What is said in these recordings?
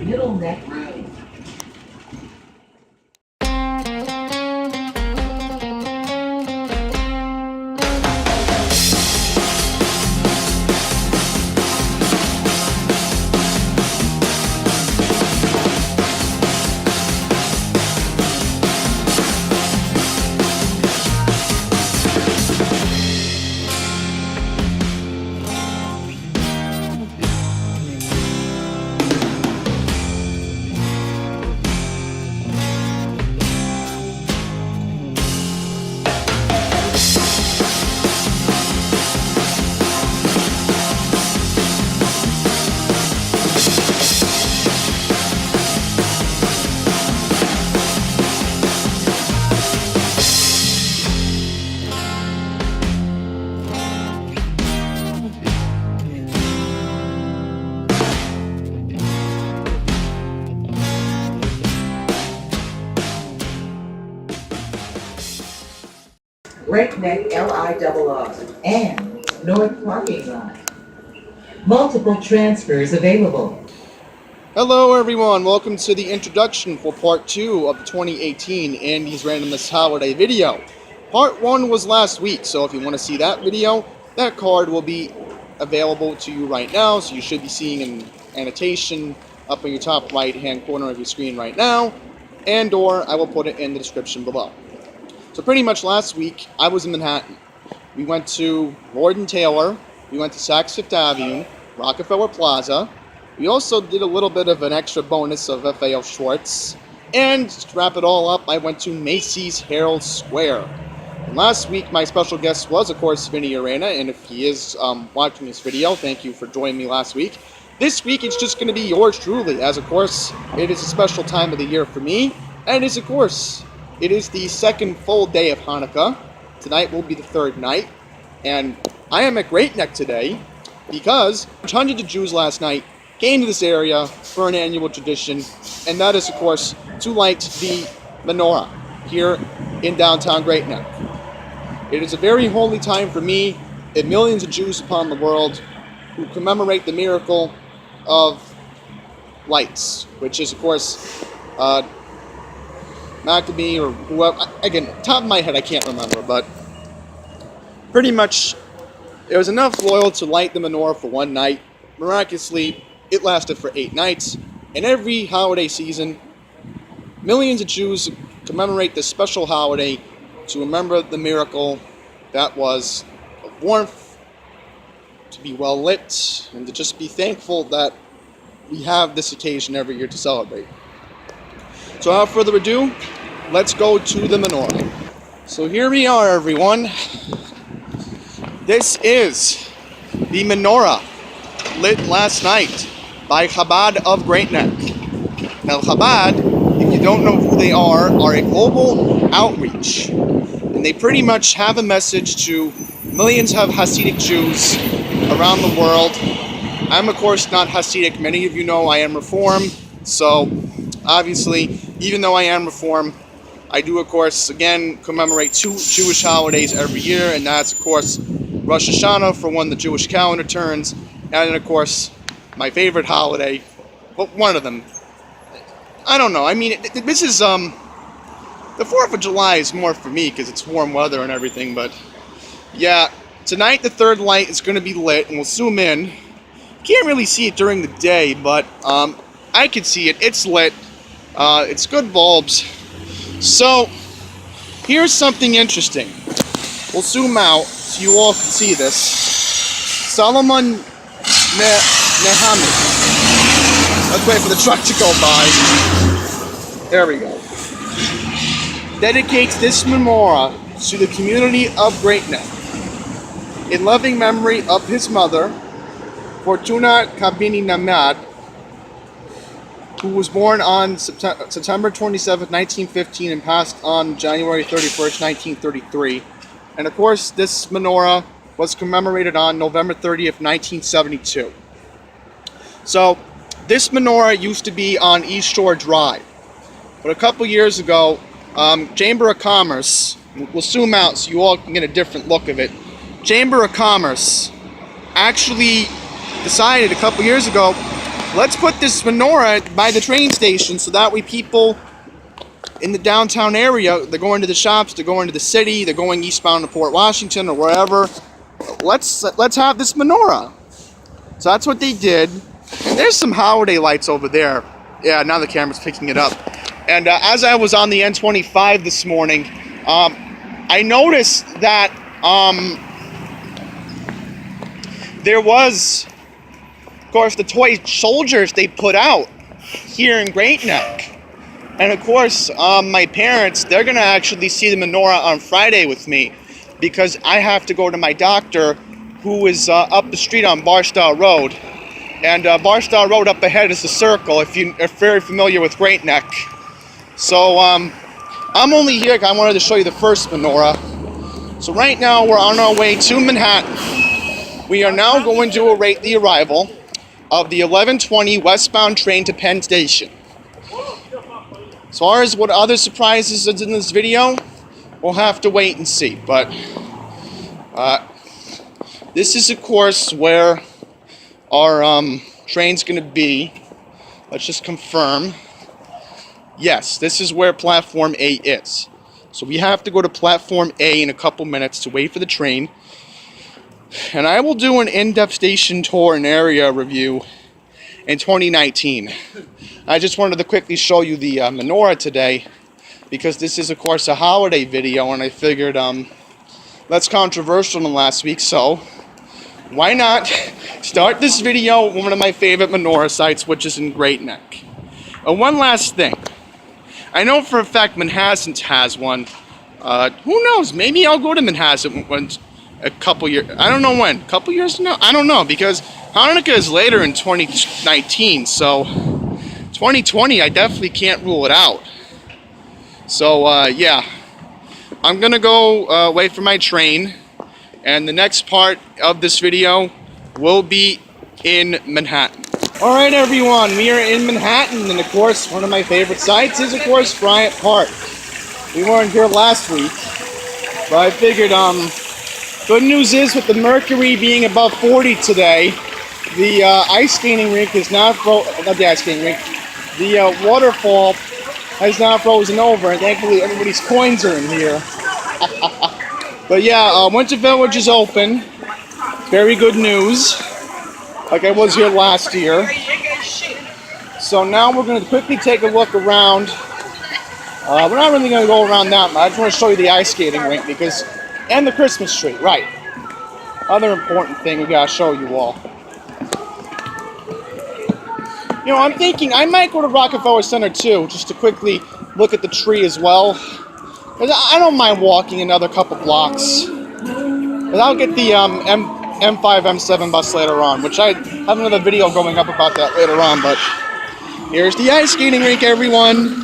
Middle Neck Road. Breakneck LIRR and North Parking Lot. Multiple transfers available. Hello everyone, welcome to the introduction for part 2 of the 2018 Andys Randomness Holiday video. Part 1 was last week, so if you want to see that video, that card will be available to you right now, so you should be seeing an annotation up in your top right hand corner of your screen right now, and or I will put it in the description below. So pretty much last week, I was in Manhattan. We went to Lord & Taylor, we went to Saks Fifth Avenue, Rockefeller Plaza. We also did a little bit of an extra bonus of FAO Schwartz. And to wrap it all up, I went to Macy's Herald Square. And last week, my special guest was, of course, Vinny Arena, and if he is watching this video, thank you for joining me last week. This week, it's just going to be yours truly, as of course, it is a special time of the year for me, and of course, it is the second full day of Hanukkah. Tonight will be the third night. And I am at Great Neck today because hundreds of Jews last night came to this area for an annual tradition. And that is, of course, to light the menorah here in downtown Great Neck. It is a very holy time for me and millions of Jews upon the world who commemorate the miracle of lights, which is, of course, Maccabee or whoever, again, top of my head I can't remember, but pretty much there was enough oil to light the menorah for one night. Miraculously, it lasted for 8 nights, and every holiday season, millions of Jews commemorate this special holiday to remember the miracle that was of warmth, to be well lit, and to just be thankful that we have this occasion every year to celebrate. So without further ado, let's go to the menorah. So here we are, everyone. This is the menorah lit last night by Chabad of Great Neck. Now Chabad, if you don't know who they are a global outreach. And they pretty much have a message to millions of Hasidic Jews around the world. I'm of course not Hasidic. Many of you know I am Reformed. So obviously, even though I am Reformed, I do, of course, again, commemorate 2 Jewish holidays every year, and that's, of course, Rosh Hashanah for when the Jewish calendar turns, and then, of course, my favorite holiday, well, one of them. I don't know, I mean, this is, the 4th of July is more for me, because it's warm weather and everything, but, yeah, tonight the third light is going to be lit, and we'll zoom in. Can't really see it during the day, but, I can see it, it's lit. It's good bulbs. So, here's something interesting. We'll zoom out so you all can see this. Solomon Nehamid. Let's wait for the truck to go by. There we go. Dedicates this menorah to the community of Great Neck in loving memory of his mother, Fortuna Kabini Namad, who was born on September 27, 1915 and passed on January 31st, 1933. And of course, this menorah was commemorated on November 30th, 1972. So, this menorah used to be on East Shore Drive. But a couple years ago, Chamber of Commerce, we'll zoom out so you all can get a different look of it. Chamber of Commerce actually decided a couple years ago let's put this menorah by the train station so that way people in the downtown area, they're going to the shops, they're going to the city, they're going eastbound to Port Washington or wherever. Let's have this menorah. So that's what they did. And there's some holiday lights over there. Yeah, now the camera's picking it up. And as I was on the N25 this morning, I noticed that there was, of course, the toy soldiers they put out here in Great Neck. And of course, my parents, they're going to actually see the menorah on Friday with me because I have to go to my doctor who is up the street on Barstow Road. And Barstow Road up ahead is the Circle, if you're very familiar with Great Neck. So I'm only here because I wanted to show you the first menorah. So right now we're on our way to Manhattan. We are now going to await the arrival of the 11:20 westbound train to Penn Station. As far as what other surprises is in this video, we'll have to wait and see. But this is, of course, where our train's going to be. Let's just confirm. Yes, this is where Platform A is. So we have to go to Platform A in a couple minutes to wait for the train. And I will do an in-depth station tour and area review in 2019. I just wanted to quickly show you the menorah today because this is, of course, a holiday video, and I figured that's controversial than last week, so why not start this video with one of my favorite menorah sites, which is in Great Neck. One last thing. I know for a fact Manhattan has one. Who knows? Maybe I'll go to Manhattan once a couple years. I don't know when. A couple years from now? I don't know, because Hanukkah is later in 2019, so 2020 I definitely can't rule it out. So yeah, I'm gonna go wait for my train, and the next part of this video will be in Manhattan. Alright everyone, we are in Manhattan, and of course one of my favorite sites is, of course, Bryant Park. We weren't here last week, but I figured good news is, with the mercury being above 40 today, the ice skating rink is not not the ice skating rink, the waterfall has not frozen over, and thankfully everybody's coins are in here. But yeah, Winter Village is open. Very good news. Like I was here last year. So now we're going to quickly take a look around. We're not really going to go around that much. I just want to show you the ice skating rink and the Christmas tree, right. Other important thing we got to show you all. You know, I'm thinking I might go to Rockefeller Center too, just to quickly look at the tree as well. Because I don't mind walking another couple blocks. But I'll get the M5, M7 bus later on, which I have another video going up about that later on. But here's the ice skating rink, everyone.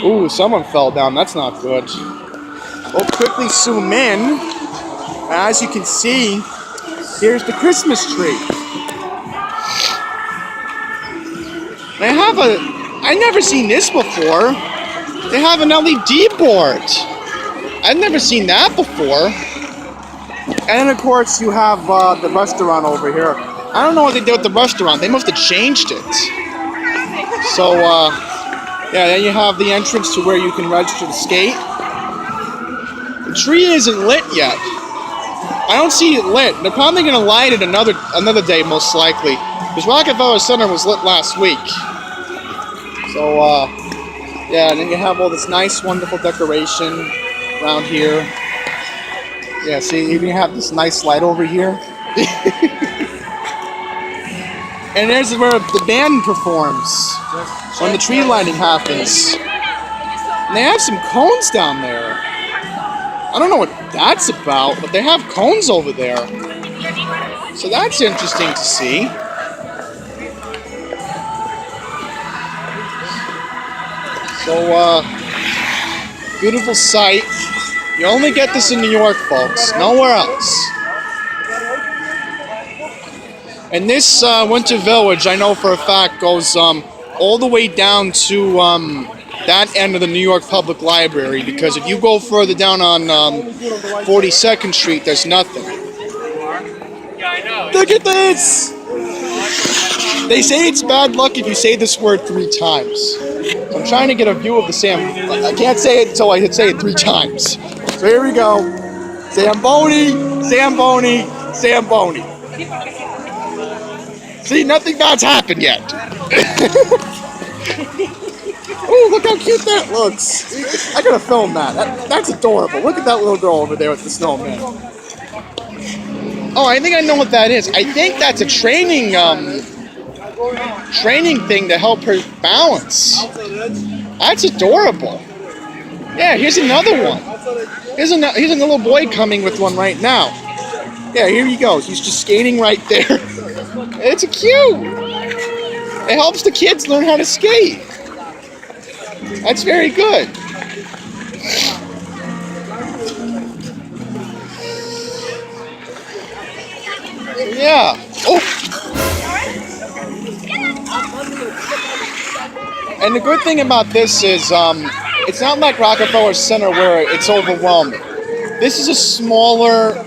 Ooh, someone fell down. That's not good. We'll quickly zoom in. As you can see, here's the Christmas tree. I've never seen this before. They have an LED board. I've never seen that before. And of course you have the restaurant over here. I don't know what they did with the restaurant. They must have changed it. So yeah, then you have the entrance to where you can register to skate. The tree isn't lit yet. I don't see it lit. They're probably going to light it another day, most likely. Because Rockefeller Center was lit last week. So, yeah, and then you have all this nice, wonderful decoration around here. Yeah, see, you even have this nice light over here. And there's where the band performs when the tree lighting happens. And they have some cones down there. I don't know what that's about, but they have cones over there. So that's interesting to see. So, beautiful sight. You only get this in New York, folks. Nowhere else. And this Winter Village, I know for a fact, goes all the way down to that end of the New York Public Library, because if you go further down on 42nd Street, there's nothing. Look at this! They say it's bad luck if you say this word 3 times. I'm trying to get a view of the Sam. I can't say it until I say it 3 times. So here we go. Zamboni, Zamboni, Zamboni. See, nothing bad's happened yet. Oh, look how cute that looks. I gotta film that. That's adorable. Look at that little girl over there with the snowman. Oh, I think I know what that is. I think that's a training thing to help her balance. That's adorable. Yeah, here's another one. Here's a little boy coming with one right now. Yeah, here he goes. He's just skating right there. It's cute. It helps the kids learn how to skate. That's very good. Yeah. Oh. And the good thing about this is it's not like Rockefeller Center where it's overwhelming. This is a smaller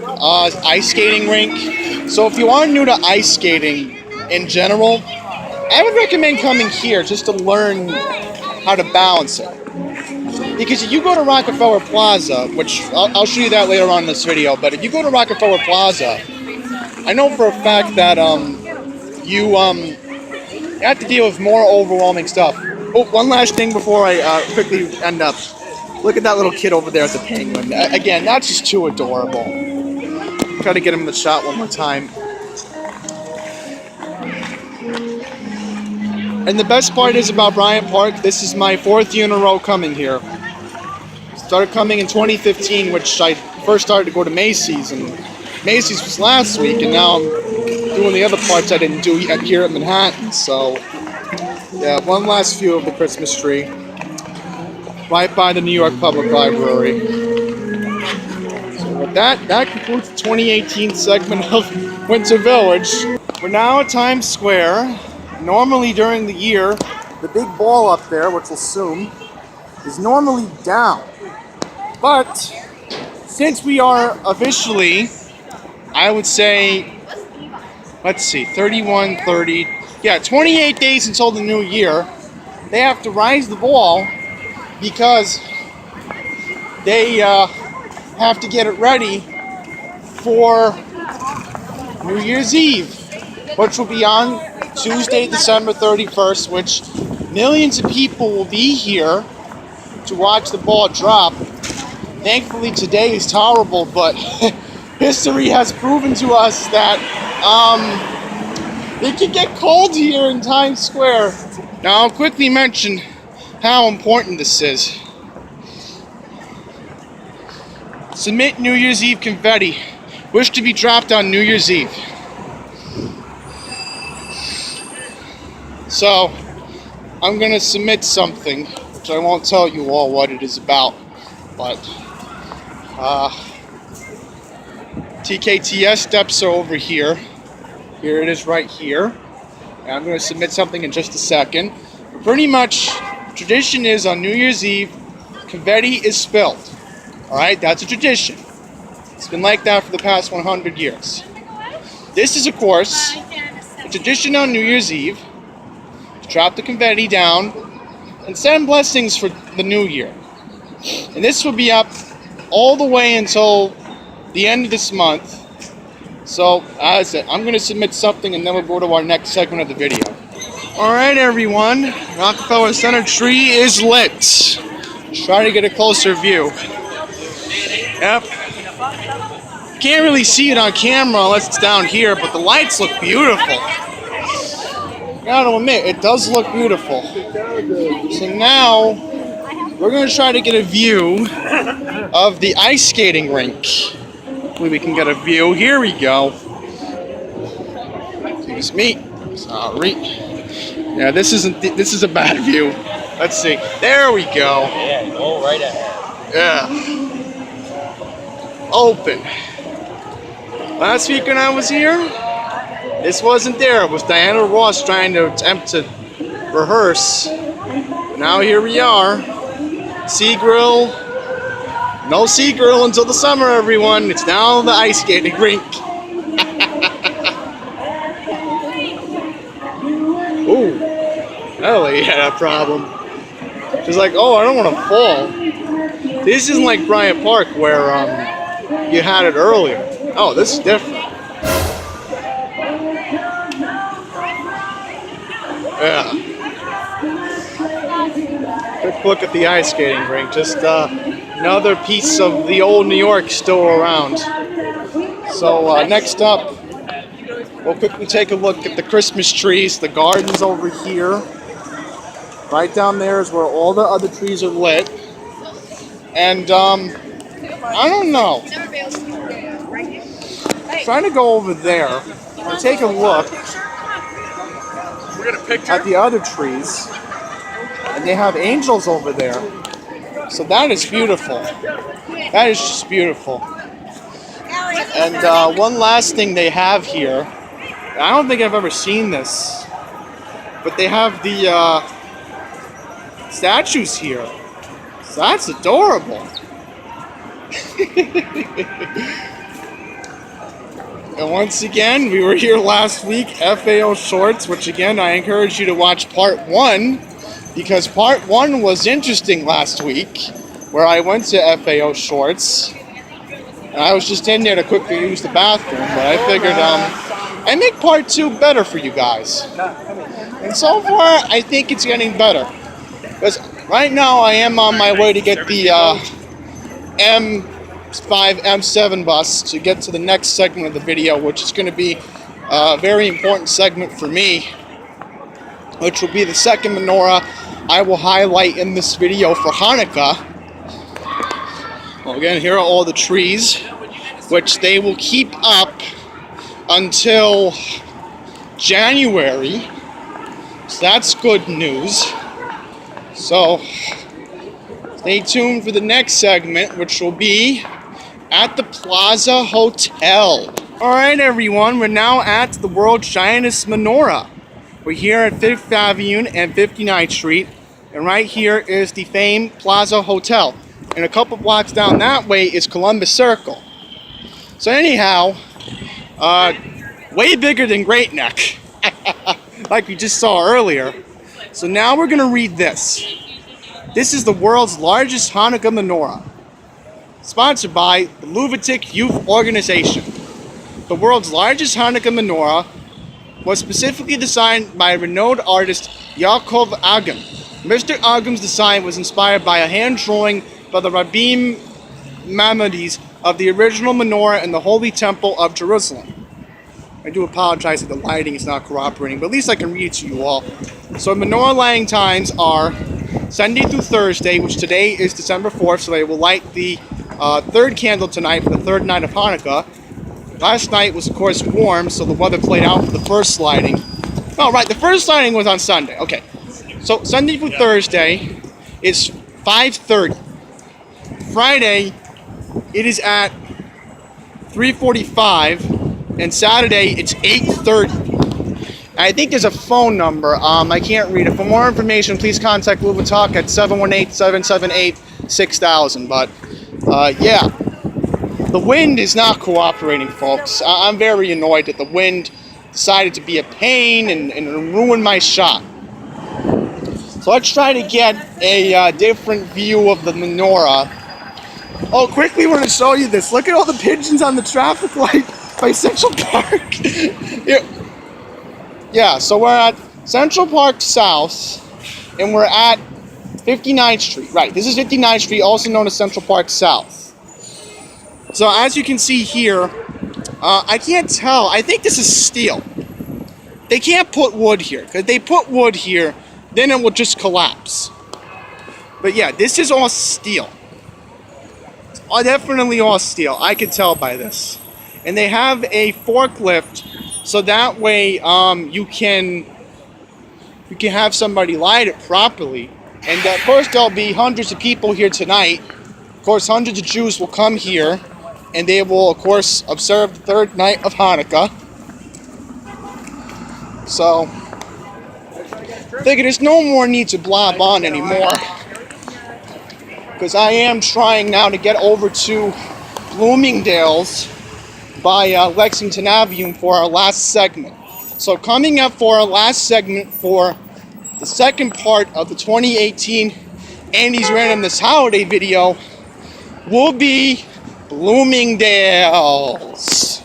ice skating rink. So if you are new to ice skating in general, I would recommend coming here just to learn how to balance it. Because if you go to Rockefeller Plaza, which I'll show you that later on in this video, but if you go to Rockefeller Plaza, I know for a fact that you have to deal with more overwhelming stuff. Oh, one last thing before I quickly end up. Look at that little kid over there at the penguin. Again, that's just too adorable. Try to get him in the shot one more time. And the best part is about Bryant Park, this is my 4th year in a row coming here. Started coming in 2015, which I first started to go to Macy's, and Macy's was last week, and now I'm doing the other parts I didn't do yet here at Manhattan. So, yeah, one last view of the Christmas tree, right by the New York Public Library. So with that concludes the 2018 segment of Winter Village. We're now at Times Square. Normally during the year, the big ball up there, which we'll assume, is normally down. But since we are officially, I would say, let's see, 31, 30, yeah, 28 days until the new year, they have to rise the ball because they have to get it ready for New Year's Eve, which will be on Tuesday, December 31st, which millions of people will be here to watch the ball drop. Thankfully, today is tolerable, but history has proven to us that it can get cold here in Times Square. Now, I'll quickly mention how important this is. Submit New Year's Eve confetti. Wish to be dropped on New Year's Eve. So, I'm going to submit something, which I won't tell you all what it is about, but TKTS steps are over here. Here it is right here. And I'm going to submit something in just a second. But pretty much, tradition is on New Year's Eve, confetti is spilled. Alright, that's a tradition. It's been like that for the past 100 years. This is, of course, a tradition on New Year's Eve. Drop the confetti down and send blessings for the new year. And this will be up all the way until the end of this month. So, as I said, I'm going to submit something and then we'll go to our next segment of the video. Alright everyone, Rockefeller Center tree is lit. Let's try to get a closer view. Yep. Can't really see it on camera unless it's down here, but the lights look beautiful. Gotta admit, it does look beautiful. So now, we're going to try to get a view of the ice skating rink. Hopefully we can get a view. Here we go. Excuse me. Sorry. Yeah, this is a bad view. Let's see. There we go. Yeah, go right ahead. Yeah. Open. Last week when I was here, this wasn't there. It was Diana Ross trying to attempt to rehearse. Now here we are. Sea Grill. No Sea Grill until the summer, everyone. It's now the ice skating rink. Ellie had a problem. She's like, oh, I don't want to fall. This isn't like Bryant Park where you had it earlier. Oh, this is different. Yeah. Quick look at the ice skating rink. Just another piece of the old New York still around. So next up, we'll quickly take a look at the Christmas trees. The garden's over here. Right down there is where all the other trees are lit. And I don't know. I'm trying to go over there and take a look at the other trees. And they have angels over there. So that is beautiful. That is just beautiful. And one last thing they have here. I don't think I've ever seen this. But they have the statues here. So that's adorable. And once again, we were here last week, FAO Shorts, which again, I encourage you to watch part 1, because part 1 was interesting last week, where I went to FAO Shorts. And I was just in there to quickly use the bathroom, but I figured I'd make part 2 better for you guys. And so far, I think it's getting better. Because right now, I am on my way to get the M5, M7 bus to get to the next segment of the video, which is going to be a very important segment for me, which will be the second menorah I will highlight in this video for Hanukkah. Well, again, here are all the trees, which they will keep up until January. So that's good news. So stay tuned for the next segment, which will be at the Plaza Hotel. Alright everyone, we're now at the world's shiniest menorah. We're here at 5th Avenue and 59th Street, and right here is the famed Plaza Hotel. And a couple blocks down that way is Columbus Circle. So anyhow, way bigger than Great Neck, like we just saw earlier. So now we're going to read this. This is the world's largest Hanukkah menorah, sponsored by the Luvatic Youth Organization. The world's largest Hanukkah menorah was specifically designed by renowned artist Yaakov Agam. Mr. Agam's design was inspired by a hand drawing by the Rabbim Maimonides of the original menorah in the Holy Temple of Jerusalem. I do apologize if the lighting is not cooperating, but at least I can read it to you all. So menorah lighting times are Sunday through Thursday, which today is December 4th, so they will light the third candle tonight for the third night of Hanukkah. Last night was, of course, warm, so the weather played out for the first lighting. Oh, right, the first lighting was on Sunday. Okay, so Sunday through Thursday is 5:30. Friday, it is at 3:45, and Saturday, it's 8:30. I think there's a phone number. I can't read it. For more information, please contact Luba Talk at 718-778-6000. But, yeah. The wind is not cooperating, folks. I'm very annoyed that the wind decided to be a pain and ruin my shot. So let's try to get a different view of the menorah. Oh, quickly, we're going to show you this. Look at all the pigeons on the traffic light by Central Park. Yeah, so we're at Central Park South, and we're at 59th Street. Right, this is 59th Street, also known as Central Park South. So as you can see here, I can't tell. I think this is steel. They can't put wood here, because if they put wood here, then it will just collapse. But yeah, this is all steel. It's definitely all steel. I can tell by this. And they have a forklift, so that way you can have somebody light it properly. And of course there'll be hundreds of people here tonight. Of course, hundreds of Jews will come here, and they will, of course, observe the third night of Hanukkah. So, I figure there's no more need to blob on anymore, because I am trying now to get over to Bloomingdale's by Lexington Avenue for our last segment. So coming up for our last segment for the second part of the 2018 Andys Randomness Holiday video will be Bloomingdale's.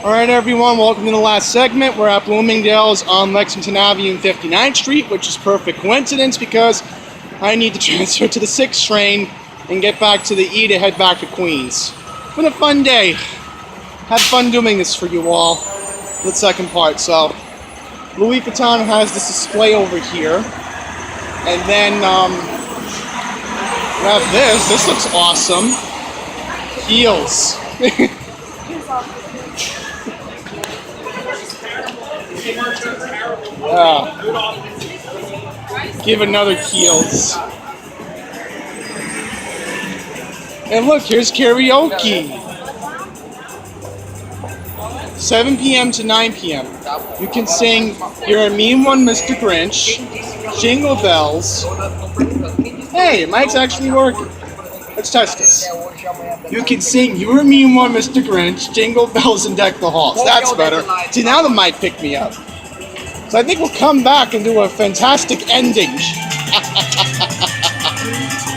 Alright everyone, welcome to the last segment. We're at Bloomingdale's on Lexington Avenue and 59th Street, which is perfect coincidence because I need to transfer to the 6th train and get back to the E to head back to Queens. It's been a fun day. Had fun doing this for you all. The second part. So, Louis Vuitton has this display over here. And then, we have this. This looks awesome. Heels. Give another heels. And look, here's karaoke. 7 p.m. to 9 p.m. You can sing You're a Mean One, Mr. Grinch, Jingle Bells. Hey, mic's actually working. Let's test this. You can sing You're a Mean One, Mr. Grinch, Jingle Bells, and Deck the Halls. That's better. See, now the mic picked me up. So I think we'll come back and do a fantastic ending.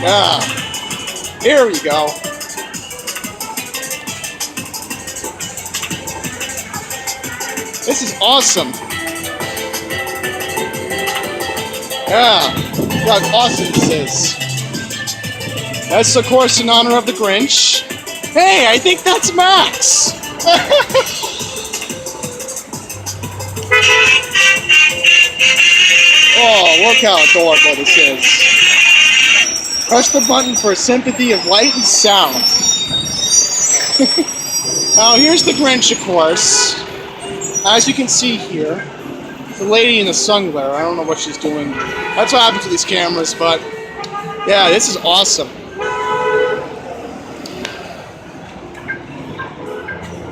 Yeah. Here we go. This is awesome. Yeah. Look how awesome this is. That's, of course, in honor of the Grinch. Hey, I think that's Max. Oh, look how adorable this is. Press the button for sympathy of light and sound. Now, here's the Grinch, of course. As you can see here, the lady in the sun glare. I don't know what she's doing. That's what happens to these cameras, but yeah, this is awesome.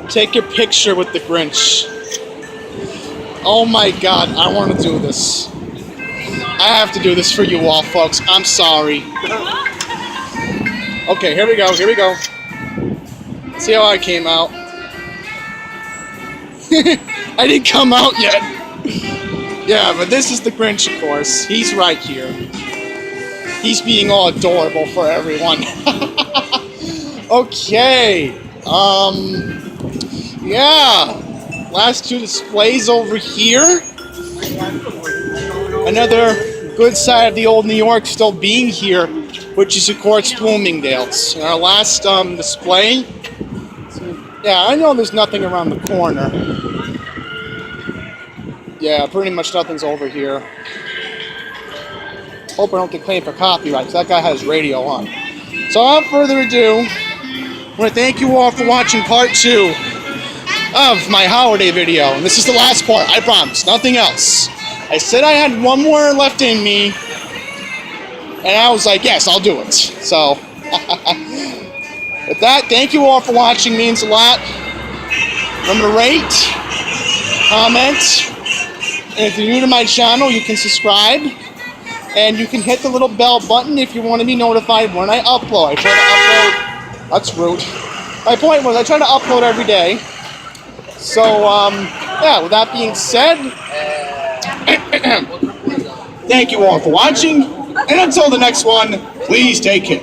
Take your picture with the Grinch. Oh my God, I want to do this. I have to do this for you all, folks. I'm sorry. Okay, here we go. Here we go. See how I came out. I didn't come out yet. Yeah, but this is the Grinch, of course. He's right here. He's being all adorable for everyone. Okay. Yeah. Last two displays over here. Another good side of the old New York still being here, which is, of course, Bloomingdale's. And our last display. Yeah, I know there's nothing around the corner. Yeah, pretty much nothing's over here. Hope I don't get claimed for copyright, because that guy has radio on. So without further ado, I want to thank you all for watching part 2 of my holiday video. And this is the last part, I promise, nothing else. I said I had one more left in me, and I was like, yes, I'll do it. So, with that, thank you all for watching, means a lot. Remember to rate, comment, and if you're new to my channel, you can subscribe, and you can hit the little bell button if you want to be notified when I upload. I try to upload, that's rude. My point was I try to upload every day. So, yeah, with that being said, thank you all for watching, and until the next one, please take care.